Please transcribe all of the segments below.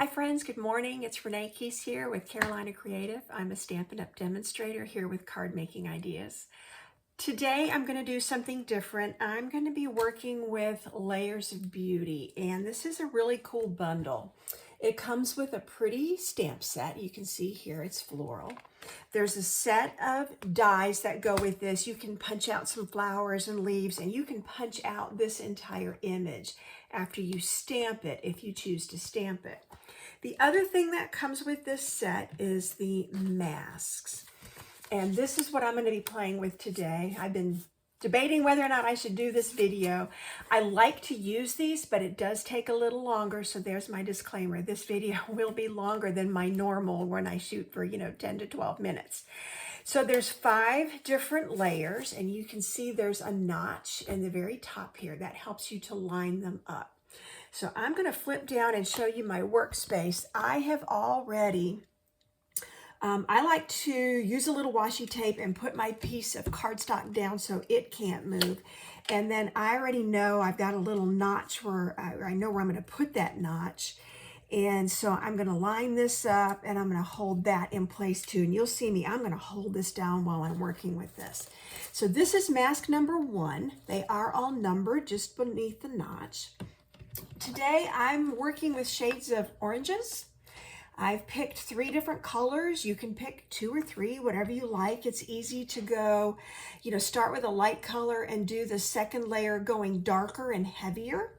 Hi friends, good morning. It's Renee Keese here with Carolina Creative. I'm a Stampin' Up! Demonstrator here with Card Making Ideas. Today I'm going to do something different. I'm going to be working with Layers of Beauty, and this is a really cool bundle. It comes with a pretty stamp set. You can see here it's floral. There's a set of dies that go with this. You can punch out some flowers and leaves, and you can punch out this entire image after you stamp it if you choose to stamp it. The other thing that comes with this set is the masks. And this is what I'm going to be playing with today. I've been debating whether or not I should do this video. I like to use these, but it does take a little longer. So there's my disclaimer. This video will be longer than my normal when I shoot for, 10 to 12 minutes. So there's 5 different layers, and you can see there's a notch in the very top here that helps you to line them up. So I'm going to flip down and show you my workspace. I have already, I like to use a little washi tape and put my piece of cardstock down so it can't move. And then I already know I've got a little notch where I know where I'm going to put that notch. And so I'm going to line this up and I'm going to hold that in place too. And you'll see me, I'm going to hold this down while I'm working with this. So this is mask number 1. They are all numbered just beneath the notch. Today I'm working with shades of oranges. I've picked 3 different colors. You can pick 2 or 3, whatever you like. It's easy to go, start with a light color and do the second layer going darker and heavier.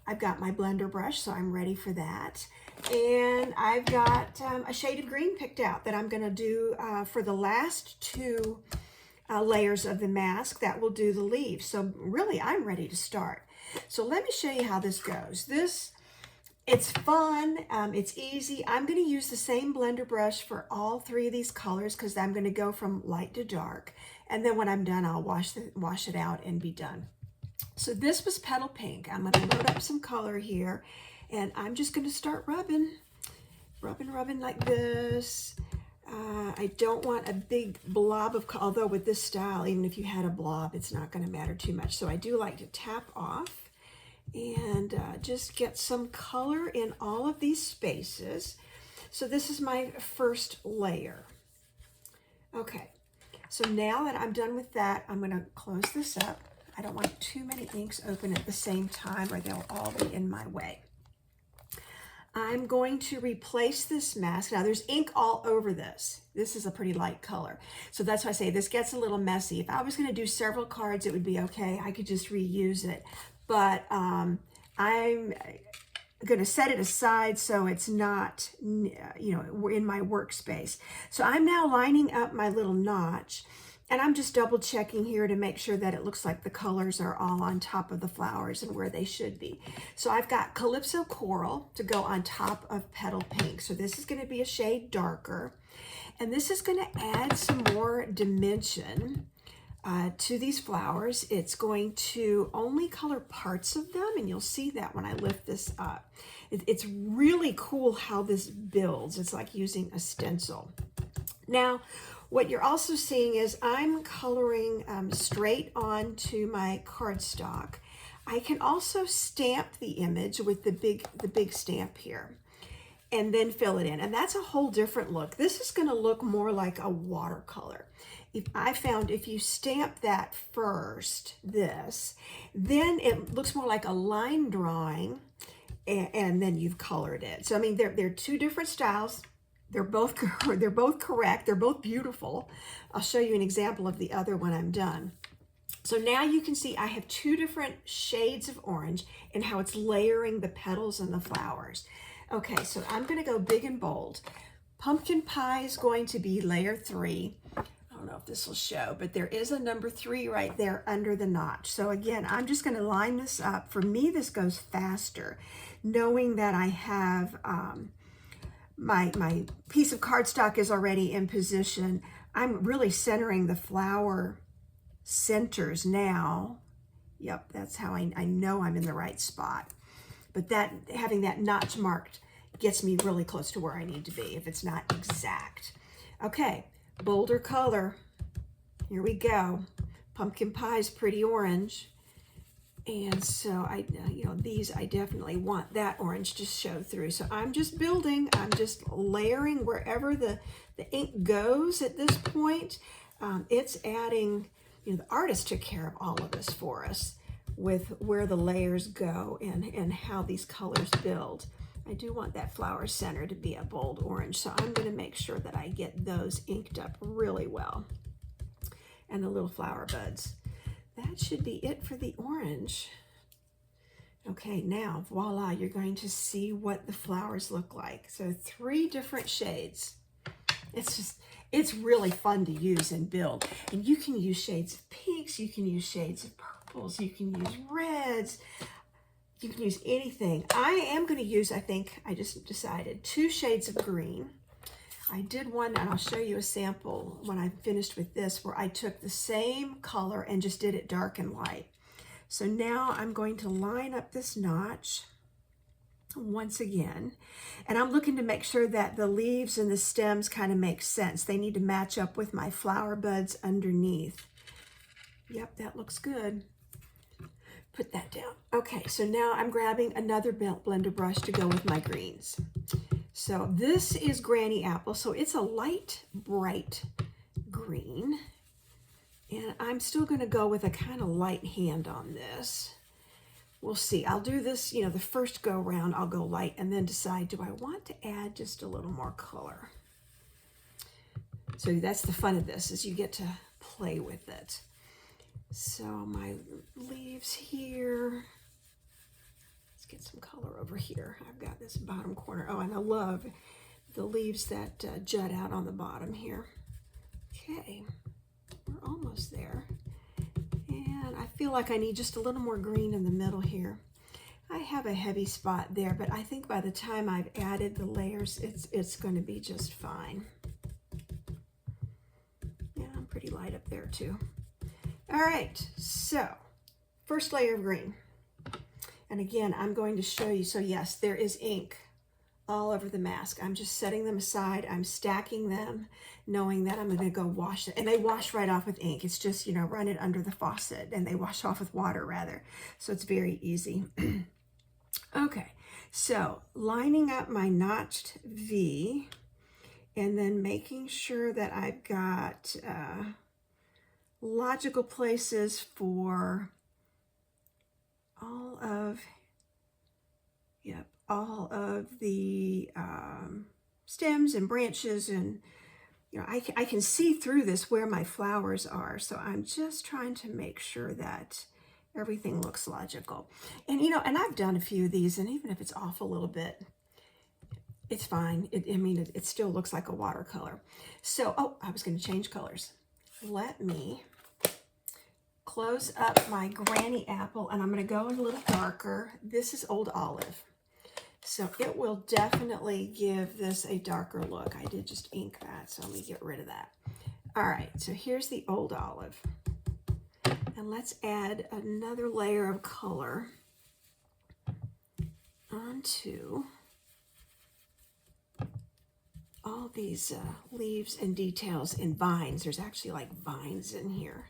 I've got my blender brush, so I'm ready for that. And I've got a shade of green picked out that I'm going to do for the last 2 layers of the mask that will do the leaves. So really, I'm ready to start. So let me show you how this goes. It's fun, it's easy. I'm going to use the same blender brush for all 3 of these colors because I'm going to go from light to dark. And then when I'm done, I'll wash it out and be done. So this was Petal Pink. I'm going to load up some color here, and I'm just going to start rubbing like this. I don't want a big blob of color, although with this style, even if you had a blob, it's not going to matter too much. So I do like to tap off and just get some color in all of these spaces. So this is my first layer. Okay, so now that I'm done with that, I'm going to close this up. I don't want too many inks open at the same time or they'll all be in my way. I'm going to replace this mask. Now there's ink all over this. This is a pretty light color. So that's why I say this gets a little messy. If I was going to do several cards, it would be okay. I could just reuse it. But I'm going to set it aside so it's not, in my workspace. So I'm now lining up my little notch. And I'm just double checking here to make sure that it looks like the colors are all on top of the flowers and where they should be. So I've got Calypso Coral to go on top of Petal Pink. So this is going to be a shade darker. And this is going to add some more dimension to these flowers. It's going to only color parts of them, and you'll see that when I lift this up. It's really cool how this builds. It's like using a stencil. Now, what you're also seeing is I'm coloring straight onto my cardstock. I can also stamp the image with the big stamp here and then fill it in. And that's a whole different look. This is going to look more like a watercolor. I found if you stamp that first, then it looks more like a line drawing, and then you've colored it. So, I mean, they're 2 different styles. They're both correct. They're both beautiful. I'll show you an example of the other when I'm done. So now you can see I have 2 different shades of orange and how it's layering the petals and the flowers. Okay, so I'm going to go big and bold. Pumpkin Pie is going to be layer 3. I don't know if this will show, but there is a number 3 right there under the notch. So again, I'm just going to line this up. For me, this goes faster, knowing that I have my piece of cardstock is already in position. I'm really centering the flower centers now. Yep, that's how I know I'm in the right spot. But having that notch marked gets me really close to where I need to be if it's not exact. Okay, bolder color. Here we go. Pumpkin Pie is pretty orange. And so these, I definitely want that orange to show through. So I'm just building, I'm just layering wherever the ink goes at this point. It's adding, the artist took care of all of this for us with where the layers go and how these colors build. I do want that flower center to be a bold orange, so I'm going to make sure that I get those inked up really well. And the little flower buds. That should be it for the orange. Okay, now, voila, you're going to see what the flowers look like. So 3 different shades. It's really fun to use and build. And you can use shades of pinks, you can use shades of purples, you can use reds, you can use anything. I am going to use, I think I just decided, 2 shades of green. I did one, and I'll show you a sample when I finished with this, where I took the same color and just did it dark and light. So now I'm going to line up this notch once again, and I'm looking to make sure that the leaves and the stems kind of make sense. They need to match up with my flower buds underneath. Yep, that looks good. Put that down. Okay, so now I'm grabbing another blender brush to go with my greens. So this is Granny Apple, so it's a light, bright green. And I'm still going to go with a kind of light hand on this. We'll see. I'll do this, the first go round, I'll go light and then decide, do I want to add just a little more color? So that's the fun of this, is you get to play with it. So my leaves here. Let's get some color over here. I've got this bottom corner. Oh, and I love the leaves that jut out on the bottom here. Okay, we're almost there. And I feel like I need just a little more green in the middle here. I have a heavy spot there, but I think by the time I've added the layers, it's going to be just fine. Yeah, I'm pretty light up there too. All right, so first layer of green. And again, I'm going to show you, so yes, there is ink all over the mask. I'm just setting them aside. I'm stacking them, knowing that I'm going to go wash it. And they wash right off with ink. It's just, run it under the faucet, and they wash off with water rather. So it's very easy. Okay, so lining up my notched V, and then making sure that I've got logical places for all of the stems and branches, and I can see through this where my flowers are, so I'm just trying to make sure that everything looks logical. And and I've done a few of these, and even if it's off a little bit, it's fine. It still looks like a watercolor. So, I was going to change colors. Let me close up my Granny Apple, and I'm going to go a little darker. This is Old Olive, so it will definitely give this a darker look. I did just ink that, so let me get rid of that. All right, so here's the Old Olive, and let's add another layer of color onto all these leaves and details and vines. There's actually like vines in here.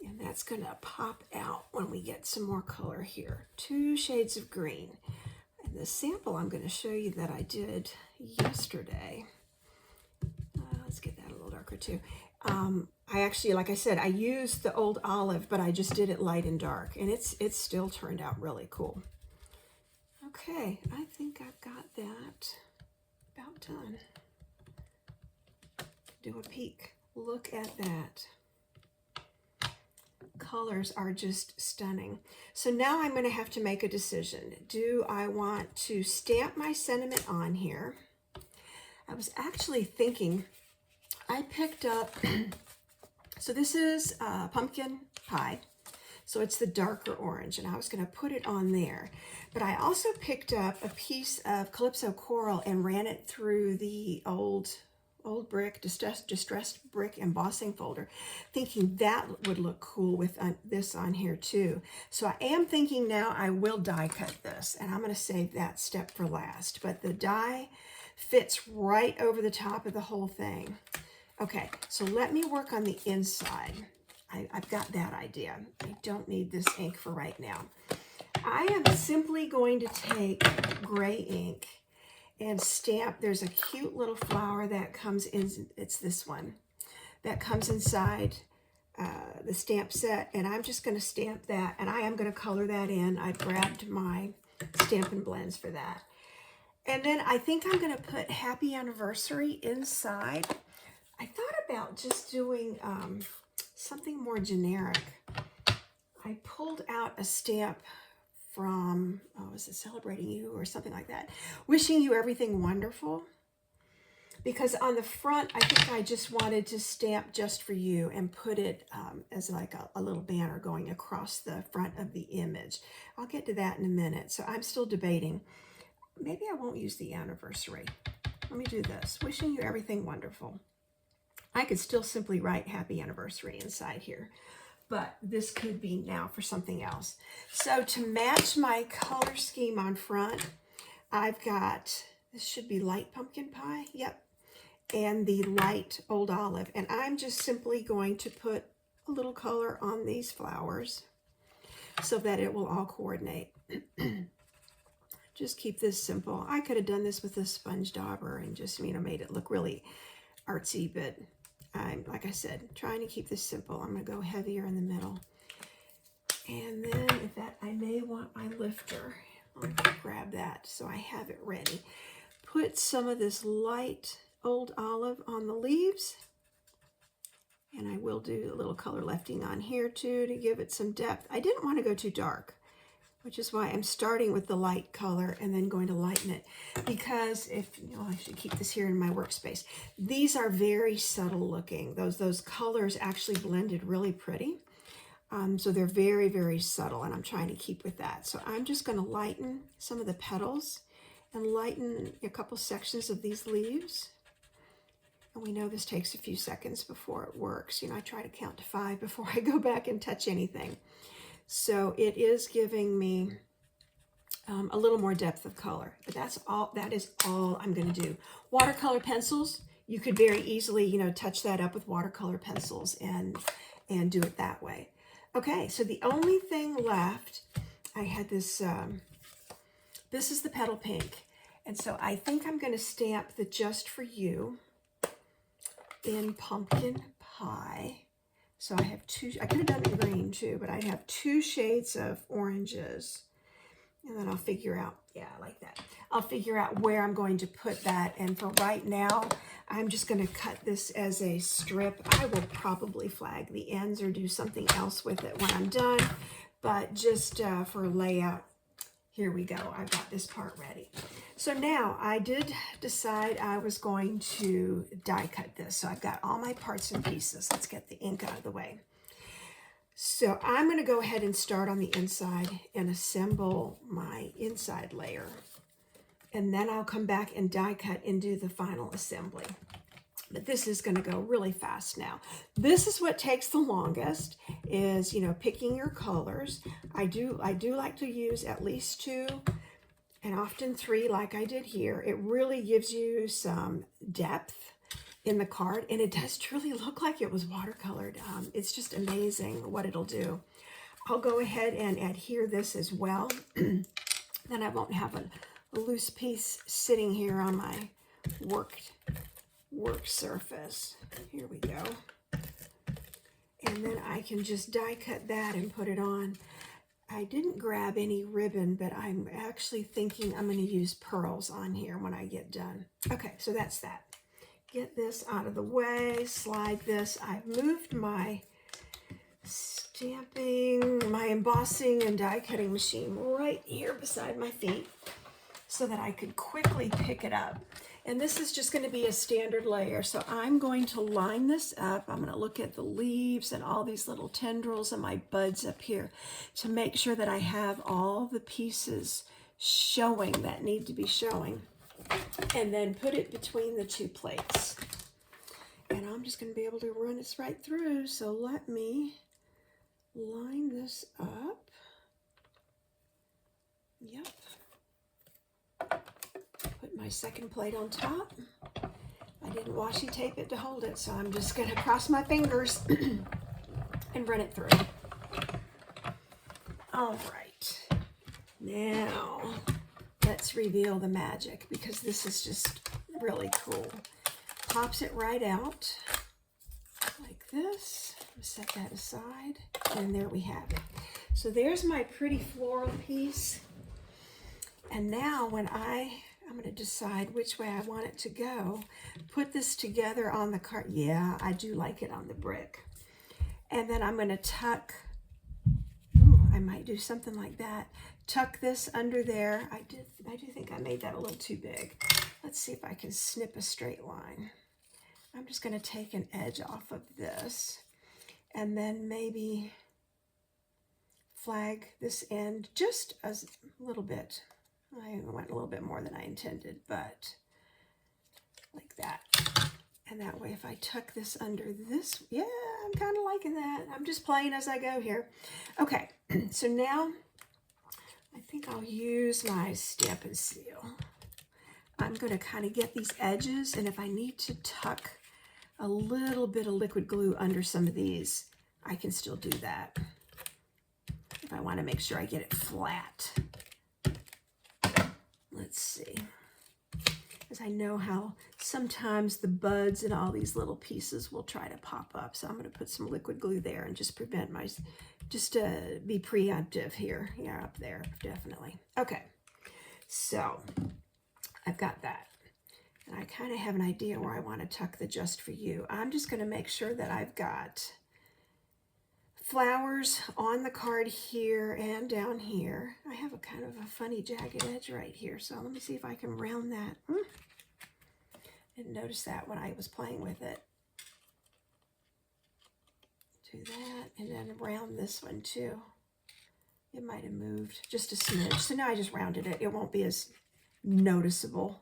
And that's going to pop out when we get some more color here. 2 shades of green. And the sample I'm going to show you that I did yesterday. Let's get that a little darker too. I actually, like I said, I used the Old Olive, but I just did it light and dark. And it's still turned out really cool. Okay, I think I've got that about done. Do a peek. Look at that. Colors are just stunning. So now I'm going to have to make a decision. Do I want to stamp my sentiment on here? I was actually thinking, I picked up, so this is pumpkin pie. So it's the darker orange, and I was going to put it on there. But I also picked up a piece of Calypso Coral and ran it through the old brick, distressed brick embossing folder, thinking that would look cool with this on here too. So I am thinking now I will die cut this, and I'm going to save that step for last. But the die fits right over the top of the whole thing. Okay, so let me work on the inside. I've got that idea. I don't need this ink for right now. I am simply going to take gray ink and stamp. There's a cute little flower that comes in. It's this one that comes inside the stamp set, and I'm just going to stamp that, and I am going to color that in. I grabbed my Stampin' Blends for that. And then I think I'm going to put Happy Anniversary inside. I thought about just doing something more generic. I pulled out a stamp from, oh, is it Celebrating You or something like that? Wishing You Everything Wonderful. Because on the front, I think I just wanted to stamp Just For You and put it as like a little banner going across the front of the image. I'll get to that in a minute. So I'm still debating. Maybe I won't use the anniversary. Let me do this. Wishing You Everything Wonderful. I could still simply write Happy Anniversary inside here, but this could be now for something else. So to match my color scheme on front, I've got, this should be Light Pumpkin Pie, yep, and the Light Old Olive. And I'm just simply going to put a little color on these flowers so that it will all coordinate. Just keep this simple. I could have done this with a sponge dauber and just, you know, made it look really artsy, but I'm, like I said, trying to keep this simple. I'm going to go heavier in the middle. And then if that, I may want my lifter. I'll grab that so I have it ready. Put some of this Light Old Olive on the leaves. And I will do a little color lefting on here too to give it some depth. I didn't want to go too dark, which is why I'm starting with the light color and then going to lighten it. Because if, you know, I should keep this here in my workspace. These are very subtle looking. Those colors actually blended really pretty. So they're very, very subtle, and I'm trying to keep with that. So I'm just going to lighten some of the petals and lighten a couple sections of these leaves. And we know this takes a few seconds before it works. You know, I try to count to 5 before I go back and touch anything. So it is giving me a little more depth of color, but that's all. That is all I'm going to do. Watercolor pencils, you could very easily, you know, touch that up with watercolor pencils and do it that way. Okay, so the only thing left, I had this. This is the Petal Pink, and so I think I'm going to stamp the Just For You in Pumpkin Pie. So I have two, I could have done it green too, but I have 2 shades of oranges. And then I'll figure out, yeah, like that. I'll figure out where I'm going to put that. And for right now, I'm just going to cut this as a strip. I will probably flag the ends or do something else with it when I'm done. But just for layout, here we go. I've got this part ready. So now I did decide I was going to die cut this. So I've got all my parts and pieces. Let's get the ink out of the way. So I'm going to go ahead and start on the inside and assemble my inside layer. And then I'll come back and die cut and do the final assembly. But this is going to go really fast now. This is what takes the longest, is, you know, picking your colors. I do like to use at least 2 and often 3 like I did here. It really gives you some depth in the card, and it does truly look like it was watercolored. It's just amazing what it'll do. I'll go ahead and adhere this as well. Then I won't have a loose piece sitting here on my work surface. Here we go. And then I can just die cut that and put it on. I didn't grab any ribbon, but I'm actually thinking I'm going to use pearls on here when I get done. Okay, so that's that. Get this out of the way, slide this. I've moved my stamping, my embossing and die cutting machine right here beside my feet so that I could quickly pick it up. And this is just going to be a standard layer. So I'm going to line this up. I'm going to look at the leaves and all these little tendrils and my buds up here to make sure that I have all the pieces showing that need to be showing. And then put it between the 2 plates. And I'm just going to be able to run this right through. So let me line this up. Yep. Put my second plate on top. I didn't washi tape it to hold it, so I'm just going to cross my fingers. and run it through. All right, now let's reveal the magic, because this is just really cool. Pops it right out like this. Set that aside, and there we have it. So there's my pretty floral piece. And now when I'm going to decide which way I want it to go, put this together on the card. Yeah, I do like it on the brick. And then I'm going to tuck, I might do something like that. Tuck this under there. I do think I made that a little too big. Let's see if I can snip a straight line. I'm just going to take an edge off of this and then maybe flag this end just a little bit. I went a little bit more than I intended, but like that. And that way, if I tuck this under this, yeah, I'm kind of liking that. I'm just playing as I go here. Okay, so now I think I'll use my Stampin' Seal. I'm going to kind of get these edges, and if I need to tuck a little bit of liquid glue under some of these, I can still do that. If I want to make sure I get it flat. Let's see. Because I know how sometimes the buds and all these little pieces will try to pop up. So I'm going to put some liquid glue there and just prevent just to be preemptive here. Yeah, up there, definitely. Okay, so I've got that. And I kind of have an idea where I want to tuck the Just For You. I'm just going to make sure that I've got flowers on the card here and down here. I have a kind of a funny jagged edge right here, so let me see if I can round that. Didn't notice that when I was playing with it. Do that, and then round this one too. It might have moved just a smidge, so now I just rounded it. It won't be as noticeable.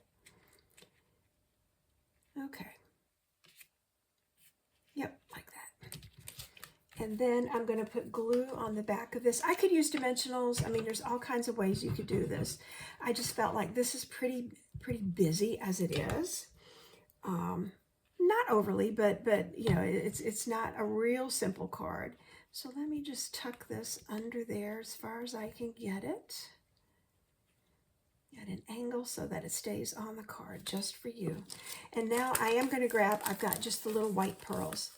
Okay. Yep, like that. And then I'm going to put glue on the back of this. I could use dimensionals. I mean, there's all kinds of ways you could do this. I just felt like this is pretty busy as it is. Not overly, but you know, it's not a real simple card. So let me just tuck this under there as far as I can get it at an angle so that it stays on the card Just For You. And now I am going to grab, I've got just the little white pearls,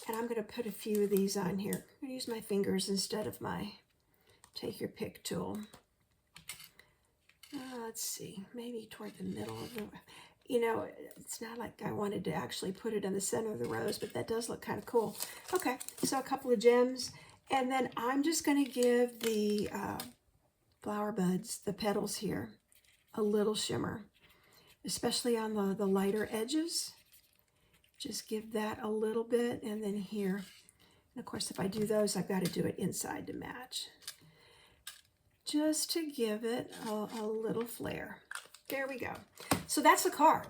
and I'm going to put a few of these on here. I'm going to use my fingers instead of my take your pick tool. Let's see, maybe toward the middle of the, you know, it's not like I wanted to actually put it in the center of the rose, but that does look kind of cool. Okay, so a couple of gems, and then I'm just going to give the flower buds, the petals here, a little shimmer, especially on the lighter edges. Just give that a little bit, and then here. And of course, if I do those, I've got to do it inside to match. Just to give it a little flair. There we go. So that's the card.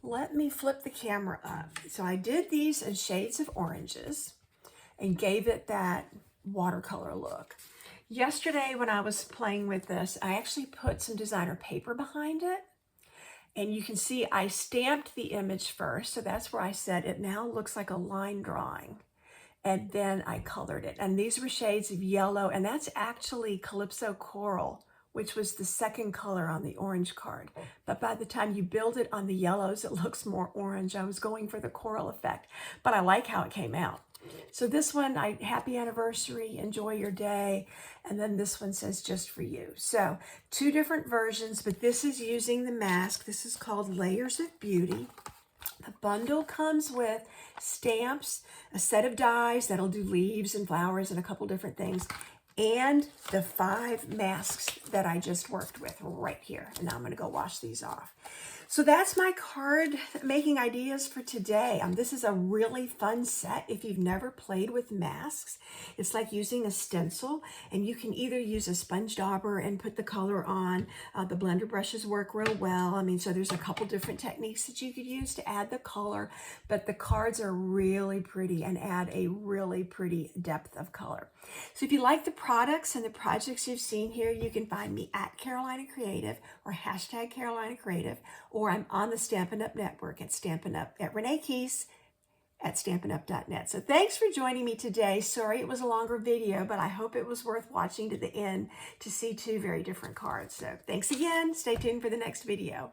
Let me flip the camera up. So I did these in shades of oranges and gave it that watercolor look. Yesterday when I was playing with this, I actually put some designer paper behind it. And you can see I stamped the image first. So that's where I said it now looks like a line drawing. And then I colored it. And these were shades of yellow. And that's actually Calypso Coral, which was the second color on the orange card. But by the time you build it on the yellows, it looks more orange. I was going for the coral effect, but I like how it came out. So this one, happy anniversary, enjoy your day. And then this one says Just For You. So 2 different versions, but this is using the mask. This is called Layers of Beauty. The bundle comes with stamps, a set of dies that'll do leaves and flowers and a couple different things, and the 5 masks that I just worked with right here. And now I'm going to go wash these off. So that's my card making ideas for today. This is a really fun set if you've never played with masks. It's like using a stencil, and you can either use a sponge dauber and put the color on. The blender brushes work real well. I mean, so there's a couple different techniques that you could use to add the color, but the cards are really pretty and add a really pretty depth of color. So if you like the products and the projects you've seen here, you can find me at Carolina Creative or hashtag Carolina Creative, or I'm on the Stampin' Up! Network at Stampin' Up! at Renee Keys. at Stampin'Up.net. So thanks for joining me today. Sorry it was a longer video, but I hope it was worth watching to the end to see two very different cards. So thanks again. Stay tuned for the next video.